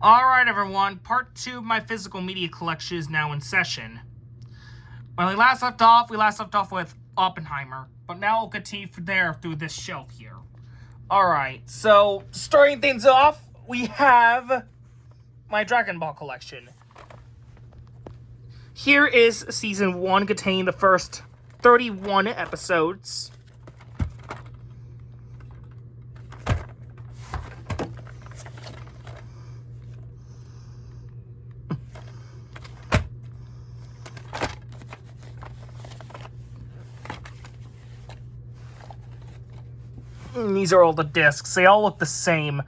Alright everyone, part 2 of my physical media collection is now in session. When we last left off with Oppenheimer, but now we'll continue from there through this shelf here. Alright, so starting things off, we have my Dragon Ball collection. Here is Season 1 containing the first 31 episodes. And these are all the discs. They all look the same.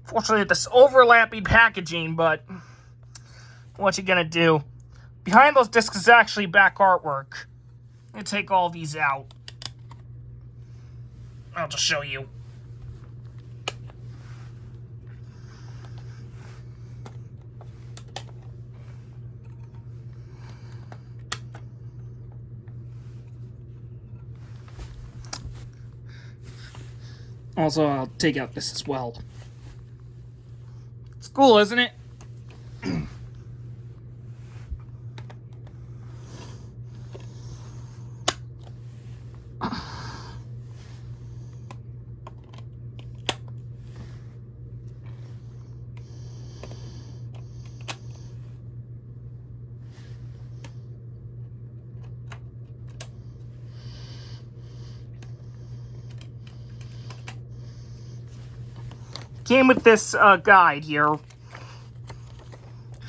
Fortunately, this overlapping packaging, but what you gonna do? Behind those discs is actually back artwork. I'm gonna take all these out. I'll just show you. Also, I'll take out this as well. It's cool, isn't it? Came with this guide here.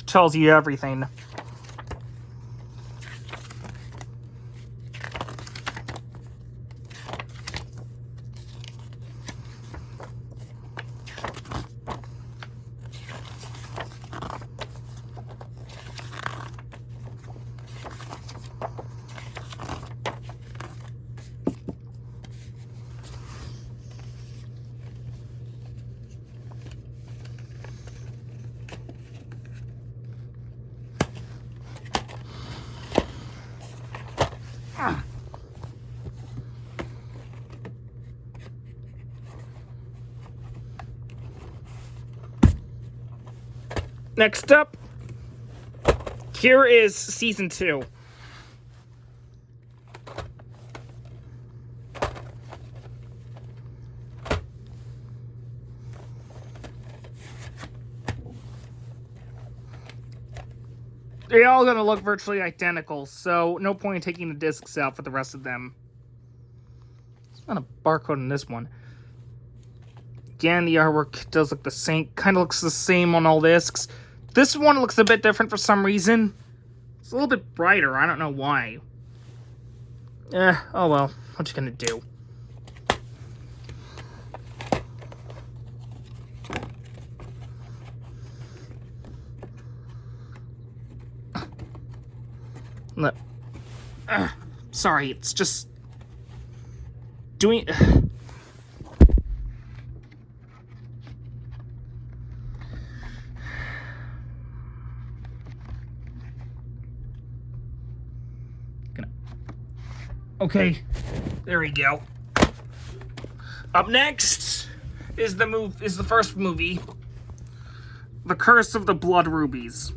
Tells you everything. Next up, here is Season 2. They're all going to look virtually identical, so no point in taking the discs out for the rest of them. There's not a barcode in this one. Again, the artwork does look the same, kind of looks the same on all discs. This one looks a bit different for some reason. It's a little bit brighter, I don't know why. Oh well, what you gonna do? Look. Sorry, it's just doing... Okay, there we go. Up next is the first movie, The Curse of the Blood Rubies.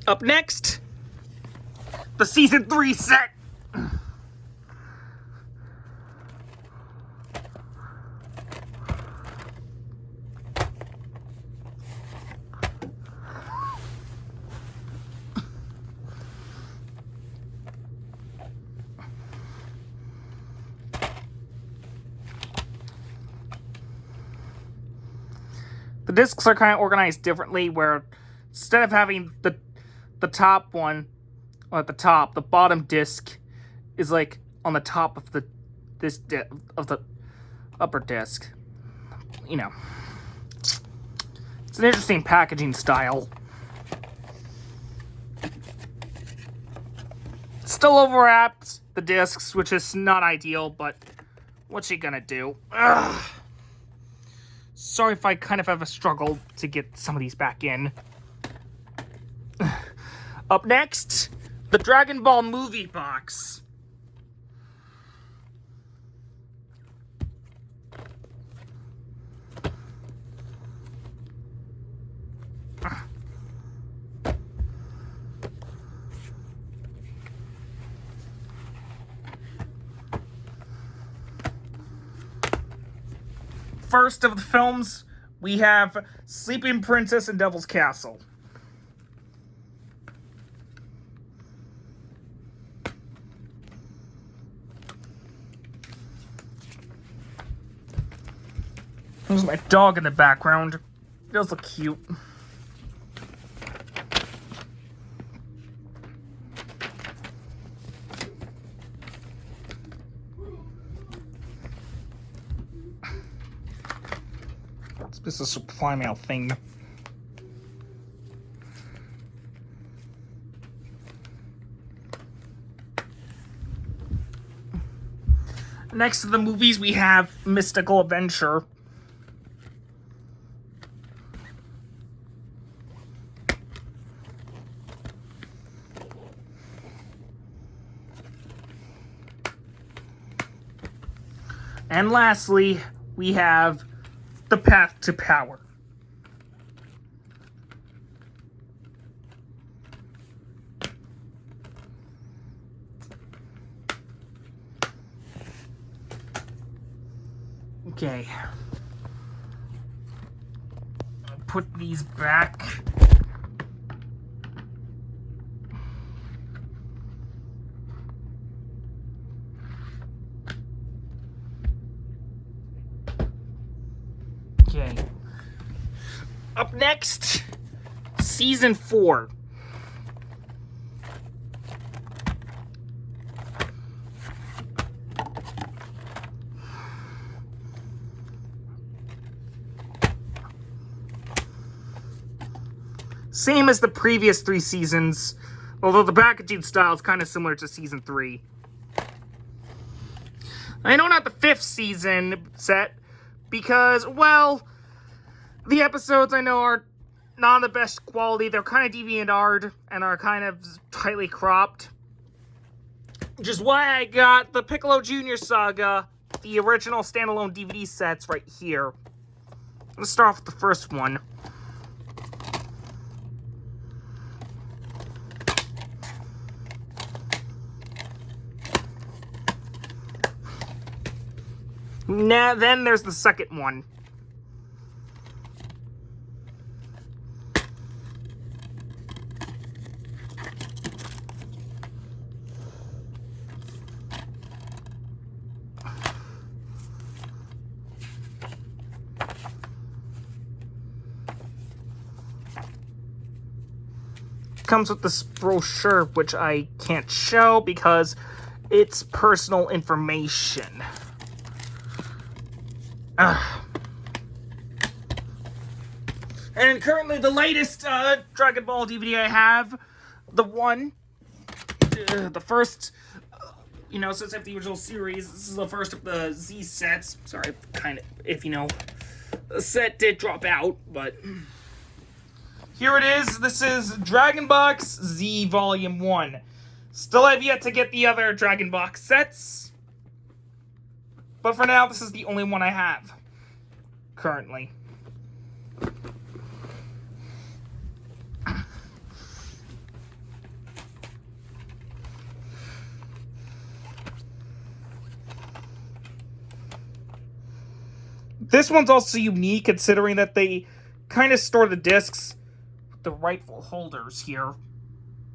Up next, the Season 3 set. The discs are kind of organized differently, where instead of having the top one at the top. The bottom disc is like on the top of the upper disc. You know, it's an interesting packaging style. It still overwraps the discs, which is not ideal, but what's she gonna do? Ugh. Sorry if I kind of have a struggle to get some of these back in. Up next, the Dragon Ball movie box. First of the films, we have Sleeping Princess and Devil's Castle. There's my dog in the background. It does look cute. This is a supply mail thing. Next to the movies, we have Mystical Adventure. And lastly, we have The Path to Power. Okay. I'll put these back. Okay. Up next, Season 4. Same as the previous 3 seasons, although the packaging style is kind of similar to Season 3. I know not the 5th season set, because, well, the episodes I know are not the best quality. They're kind of DeviantArt and are kind of tightly cropped. Which is why I got the Piccolo Jr. Saga, the original standalone DVD sets right here. Let's start off with the first one. Now, then there's the second one. Comes with this brochure, which I can't show because it's personal information. And currently the latest Dragon Ball DVD I have, the first, since I have the original series, this is the first of the Z sets. Sorry, if the set did drop out, but here it is. This is Dragon Box Z Volume 1. Still have yet to get the other Dragon Box sets, but for now, this is the only one I have currently. This one's also unique, considering that they kind of store the discs with the rightful holders here.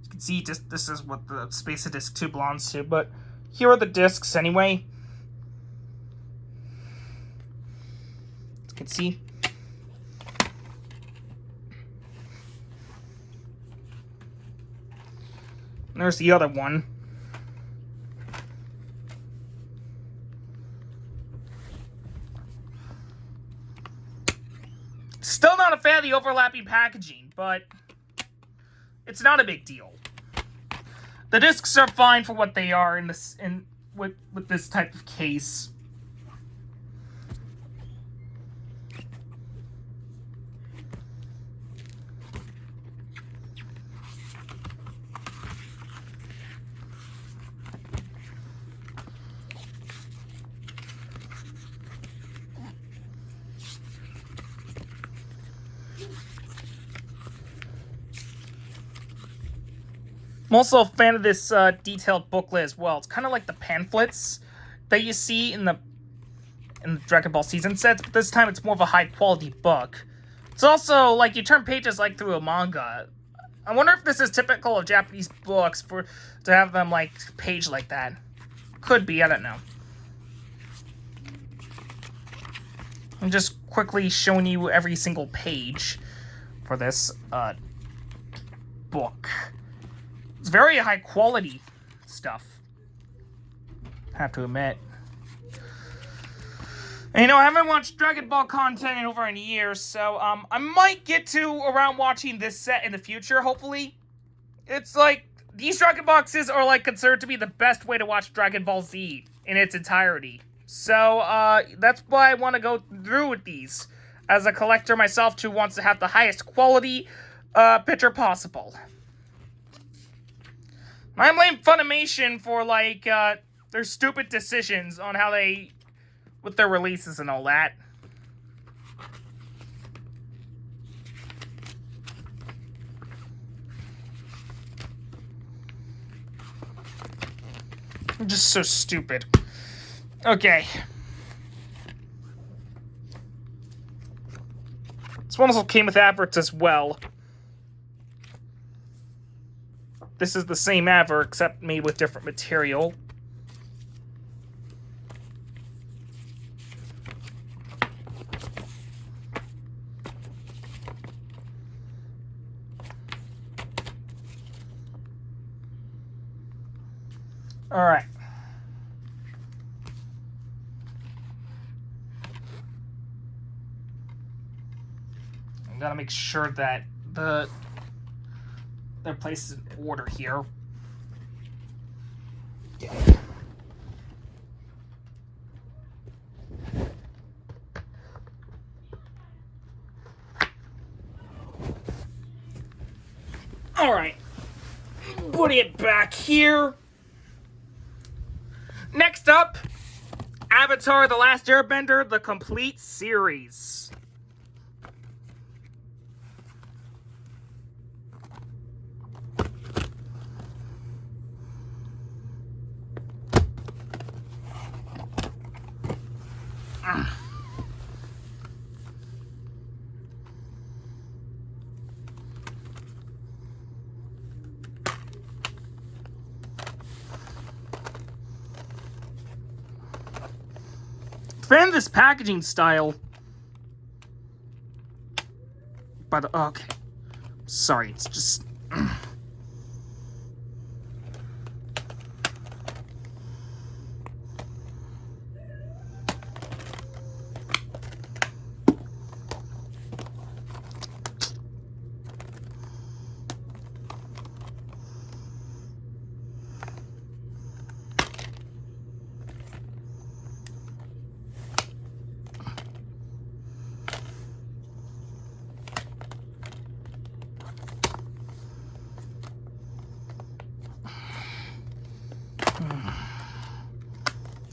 You can see this is what the space of disc 2 belongs to, but here are the discs anyway. As you can see. There's the other one. Still not a fan of the overlapping packaging, but it's not a big deal. The discs are fine for what they are with this type of case. I'm also a fan of this detailed booklet as well. It's kind of like the pamphlets that you see in the Dragon Ball season sets, but this time it's more of a high quality book. It's also like you turn pages like through a manga. I wonder if this is typical of Japanese books to have them like page like that. Could be, I don't know. I'm just quickly showing you every single page for this book. It's very high quality stuff, I have to admit. And, I haven't watched Dragon Ball content in over a year, so I might get around watching this set in the future, hopefully. It's like, these Dragon boxes are like considered to be the best way to watch Dragon Ball Z in its entirety. So that's why I want to go through with these, as a collector myself who wants to have the highest quality picture possible. I blame Funimation for, like, their stupid decisions on how with their releases and all that. I'm just so stupid. Okay. This one also came with adverts as well. This is the same advert, except made with different material. Alright. I gotta make sure that they're placed in order here. Alright. Putting it back here. Next up, Avatar: The Last Airbender, the complete series. Fan of this packaging style. But, okay. Sorry, it's just...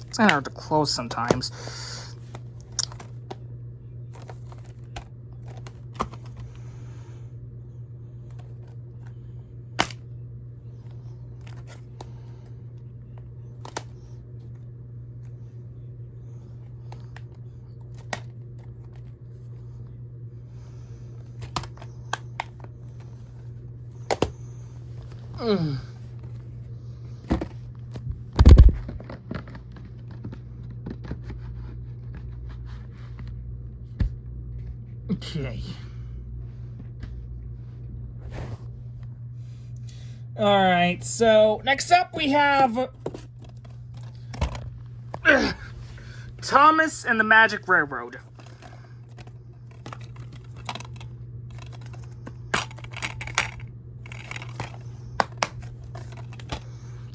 It's kind of hard to close sometimes. Okay. Alright, so next up we have Thomas and the Magic Railroad.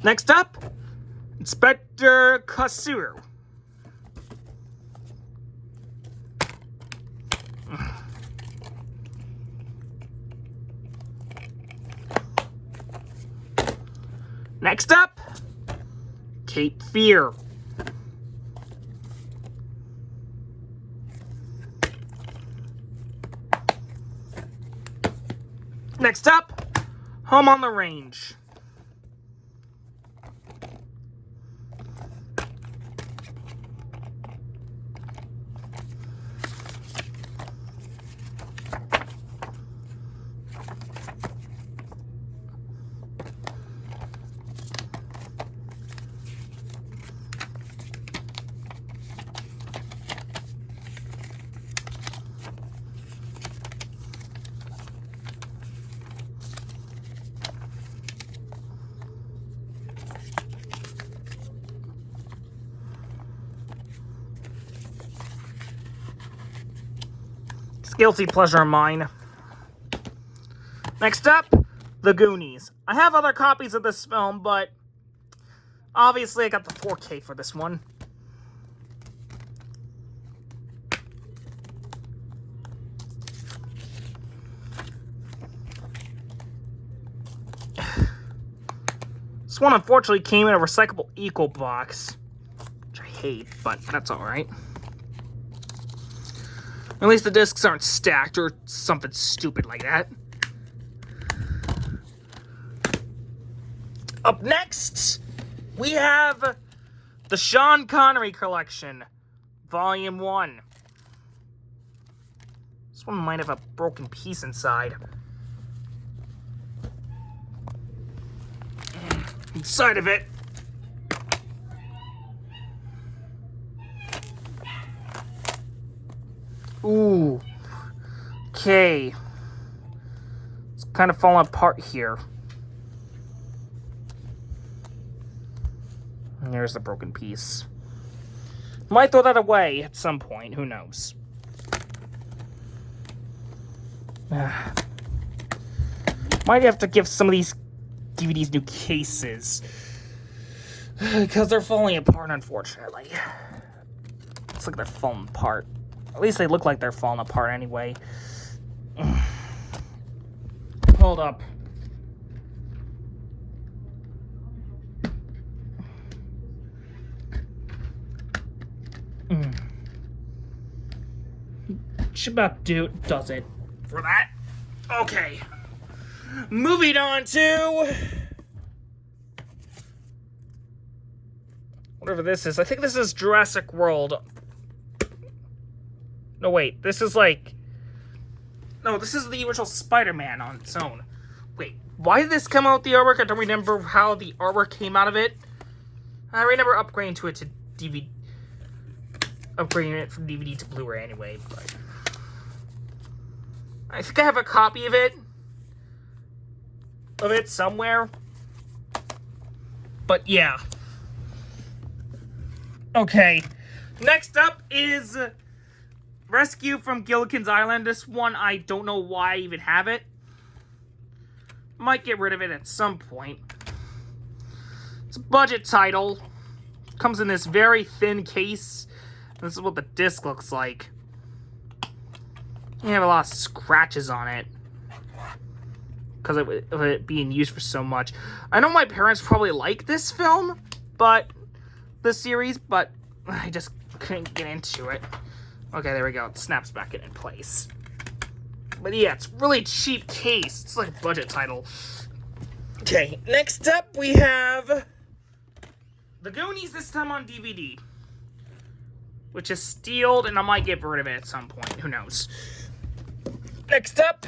Next up, Inspector Kasuru. Next up, Cape Fear. Next up, Home on the Range. Guilty pleasure of mine. Next up, The Goonies. I have other copies of this film, but obviously I got the 4K for this one. This one unfortunately came in a recyclable eco box, which I hate, but that's alright. At least the discs aren't stacked or something stupid like that. Up next, we have the Sean Connery Collection, Volume 1. This one might have a broken piece inside. Inside of it, ooh, okay. It's kind of falling apart here. And there's the broken piece. Might throw that away at some point, who knows. Might have to give some of these DVDs new cases. Because they're falling apart, unfortunately. Looks like they're falling apart. At least they look like they're falling apart anyway. Hold up. Should about does it for that. Okay. Moving on to whatever this is. I think this is Jurassic World. No, wait. This is like... No, this is the original Spider-Man on its own. Wait, why did this come out with the artwork? I don't remember how the artwork came out of it. I remember upgrading to it to DVD. Upgrading it from DVD to Blu-ray anyway, but... I think I have a copy of it. Somewhere. But yeah. Okay. Next up is Rescue from Gilligan's Island. This one, I don't know why I even have it. Might get rid of it at some point. It's a budget title. Comes in this very thin case. This is what the disc looks like. You have a lot of scratches on it. Because of it being used for so much. I know my parents probably like this film, but the series, but I just couldn't get into it. Okay, there we go. It snaps back in place. But yeah, it's really cheap case. It's like a budget title. Okay, next up we have The Goonies, this time on DVD. Which is sealed, and I might get rid of it at some point. Who knows? Next up,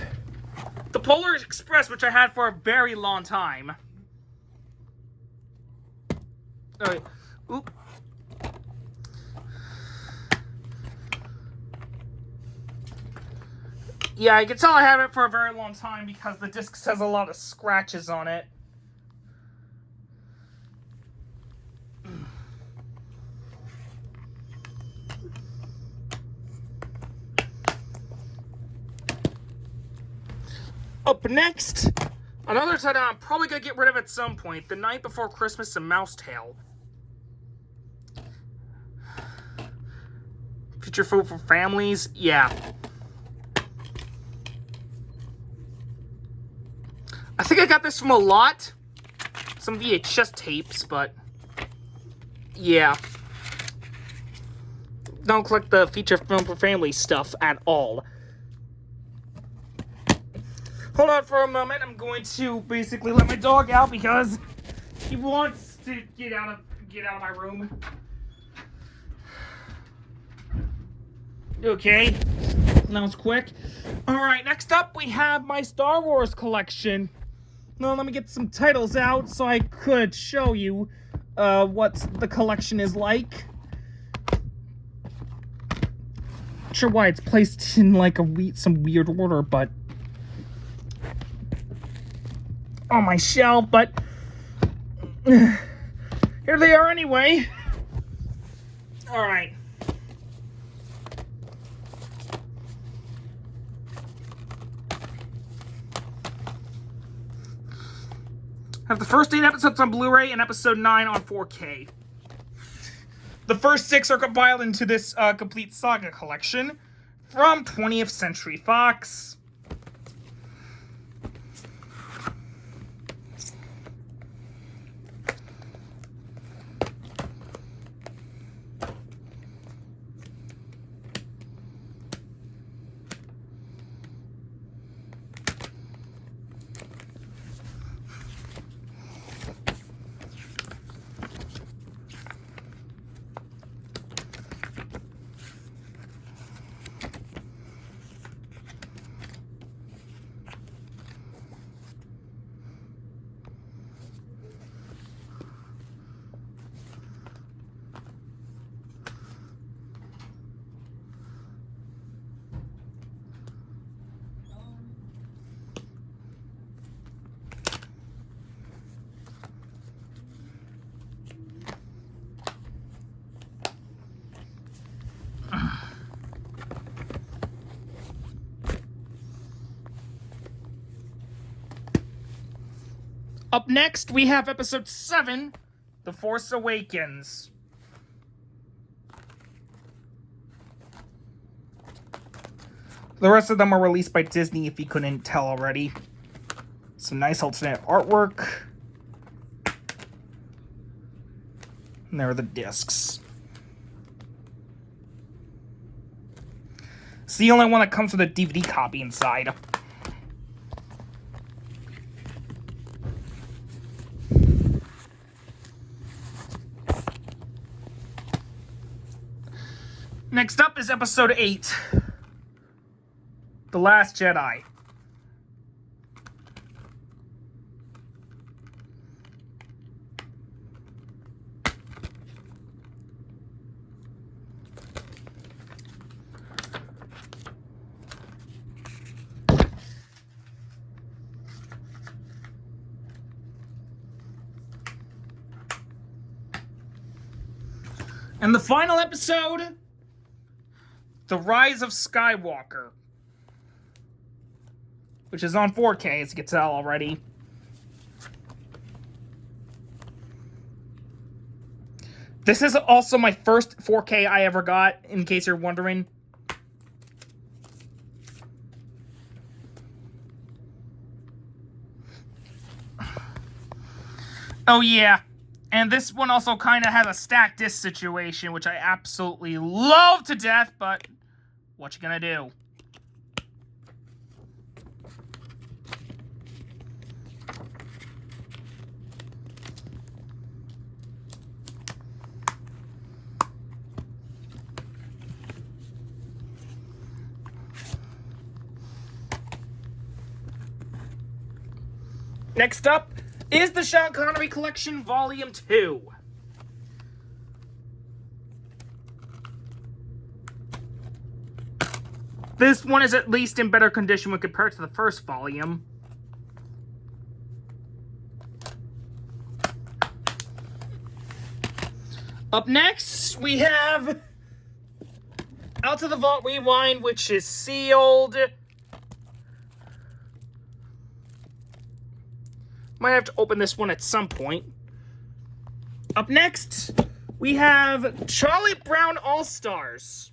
the Polar Express, which I had for a very long time. Oop. Yeah, I can tell I have it for a very long time because the disc has a lot of scratches on it. Up next, another title I'm probably going to get rid of at some point, The Night Before Christmas and Mouse Tale. Feature food for families, yeah. I think I got this from a lot. Some VHS tapes, but yeah. Don't collect the feature film for family stuff at all. Hold on for a moment. I'm going to basically let my dog out because he wants to get out of my room. Okay, that was quick. All right, next up we have my Star Wars collection. Now let me get some titles out so I could show you what the collection is like. Not sure why it's placed in like some weird order, but on my shelf, but here they are anyway. All right. I have the first 8 episodes on Blu-ray and episode 9 on 4K. The first 6 are compiled into this complete saga collection from 20th Century Fox. Up next, we have episode 7, The Force Awakens. The rest of them are released by Disney, if you couldn't tell already. Some nice alternate artwork. And there are the discs. It's the only one that comes with a DVD copy inside. Next up is episode 8, The Last Jedi. And the final episode, The Rise of Skywalker, which is on 4K, as you can tell already. This is also my first 4K I ever got, in case you're wondering. Oh yeah, and this one also kind of has a stacked disc situation, which I absolutely love to death, but what you gonna do? Next up is the Sean Connery Collection Volume 2. This one is at least in better condition when compared to the first volume. Up next, we have Out to the Vault Rewind, which is sealed. Might have to open this one at some point. Up next, we have Charlie Brown All-Stars.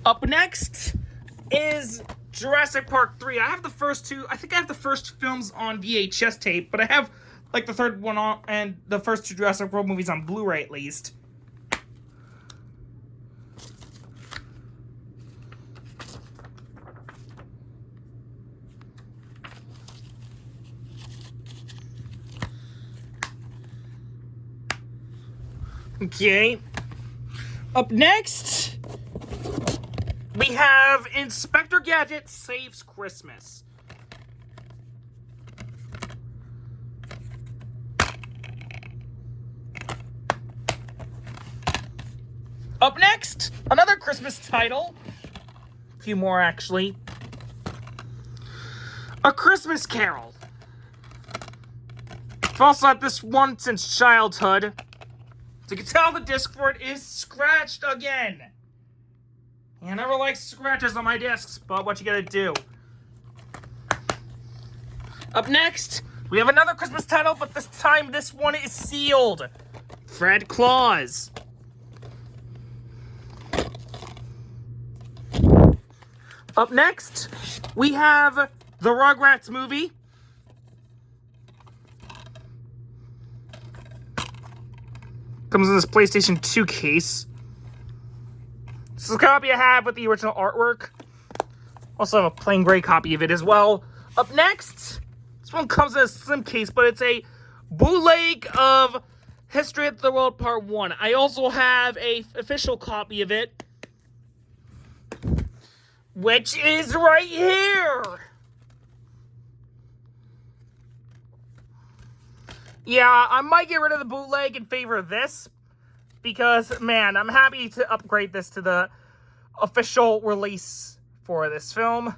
Up next is Jurassic Park 3. I have the first two. I think I have the first films on VHS tape, but I have like the third one on and the first two Jurassic World movies on Blu-ray at least. Okay. Up next, we have Inspector Gadget Saves Christmas. Up next, another Christmas title. A few more, actually. A Christmas Carol. I've also had this one since childhood. So you can tell the disc for it is scratched again. I never like scratches on my discs, but what you gotta do. Up next, we have another Christmas title, but this time this one is sealed. Fred Claus. Up next, we have the Rugrats movie. Comes in this PlayStation 2 case. This is a copy I have with the original artwork. Also have a plain gray copy of it as well. Up next, this one comes in a slim case, but it's a bootleg of History of the World Part 1. I also have a official copy of it, which is right here. Yeah, I might get rid of the bootleg in favor of this, because, man, I'm happy to upgrade this to the official release for this film.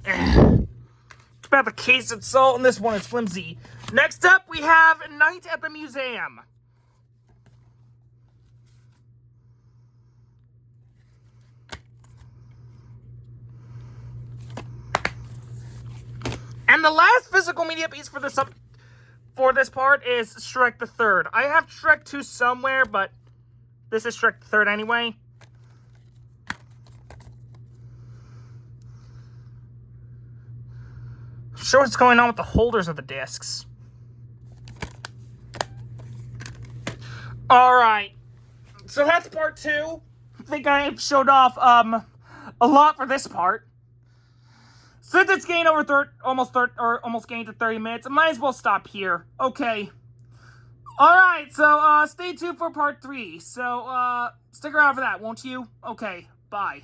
It's about the case itself, and this one is flimsy. Next up, we have Night at the Museum. And the last physical media piece for this part is Shrek the Third. I have Shrek 2 somewhere, but this is Shrek the Third anyway. Sure what's going on with the holders of the discs. Alright. So that's part 2. I think I showed off a lot for this part. Since it's gained over almost gained to 30 minutes, I might as well stop here. Okay. Alright, so stay tuned for part 3. So stick around for that, won't you? Okay, bye.